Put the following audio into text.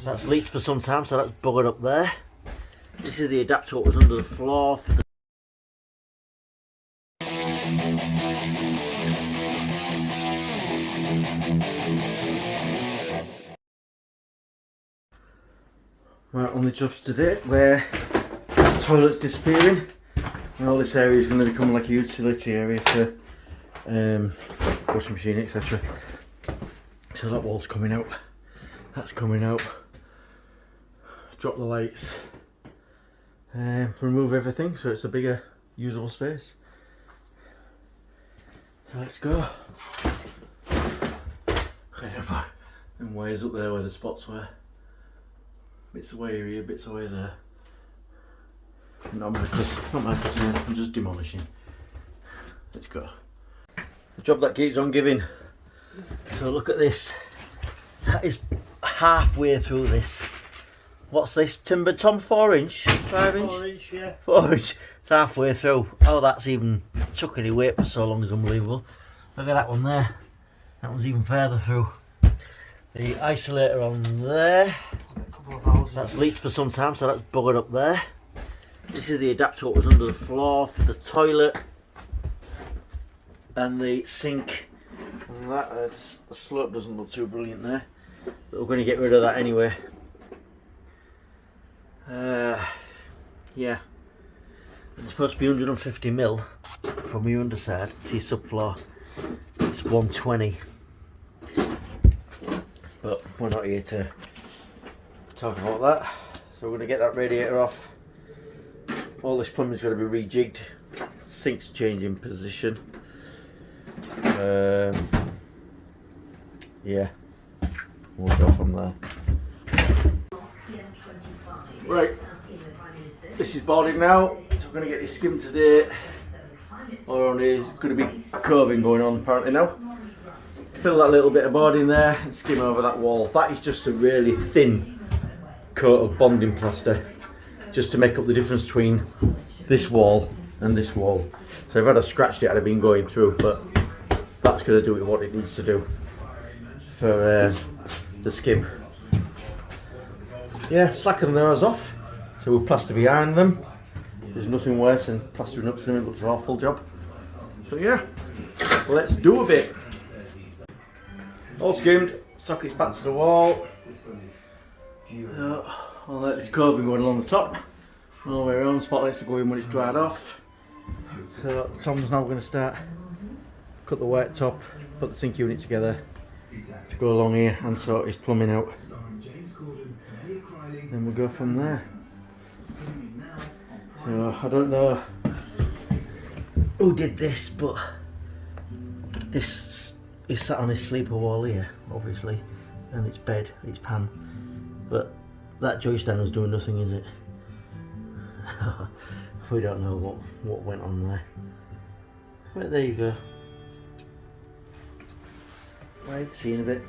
That's leaked for some time, so that's buggered up there. This is the adapter that was under the floor for the right, on the jobs today where the toilet's disappearing and all this area is going to become like a utility area for washing machine, etc. So that wall's coming out, that's coming out. Drop the lights, remove everything so it's a bigger usable space. So let's go. Them ways up there where the spots were. Bits away here, bits away there. Not my concern, I'm just demolishing. Let's go. The job that keeps on giving. So look at this. That is halfway through this. What's this? Timber Tom? 4 inch? 5 inch? 4 inch, yeah. 4 inch. It's halfway through. Oh, that's even took any weight for so long is unbelievable. Look at that one there. That one's even further through. The isolator on there. That's leaked for some time, so that's buggered up there. This is the adapter that was under the floor for the toilet and the sink. And that the slope doesn't look too brilliant there, but we're going to get rid of that anyway. Yeah, it's supposed to be 150mm from your underside to your subfloor. It's 120, but we're not here to talk about that. So we're going to get that radiator off. All this plumbing's got to be rejigged. Sink's changing position. Yeah, we'll go from there. Right, this is boarding now, so we're going to get this skimmed today. All around here is going to be curving going on apparently now. Fill that little bit of boarding there and skim over that wall. That is just a really thin coat of bonding plaster, just to make up the difference between this wall and this wall. So if I'd have scratched it, I'd have been going through, but that's going to do what it needs to do for the skim. Yeah, slacken those off, so we'll plaster behind them. There's nothing worse than plastering up something that looks an awful job. So yeah, let's do a bit. All skimmed, sockets back to the wall. I'll let this curving going along the top, all the way around. Spotlights are going when it's dried off. So Tom's now going to start, cut the white top, put the sink unit together to go along here and sort his plumbing out. Then we'll go from there. So I don't know who did this, but this is sat on his sleeper wall here, obviously, and it's bed, it's pan, but that joist stand was doing nothing, is it? We don't know what went on there. But there you go. Right, see you in a bit.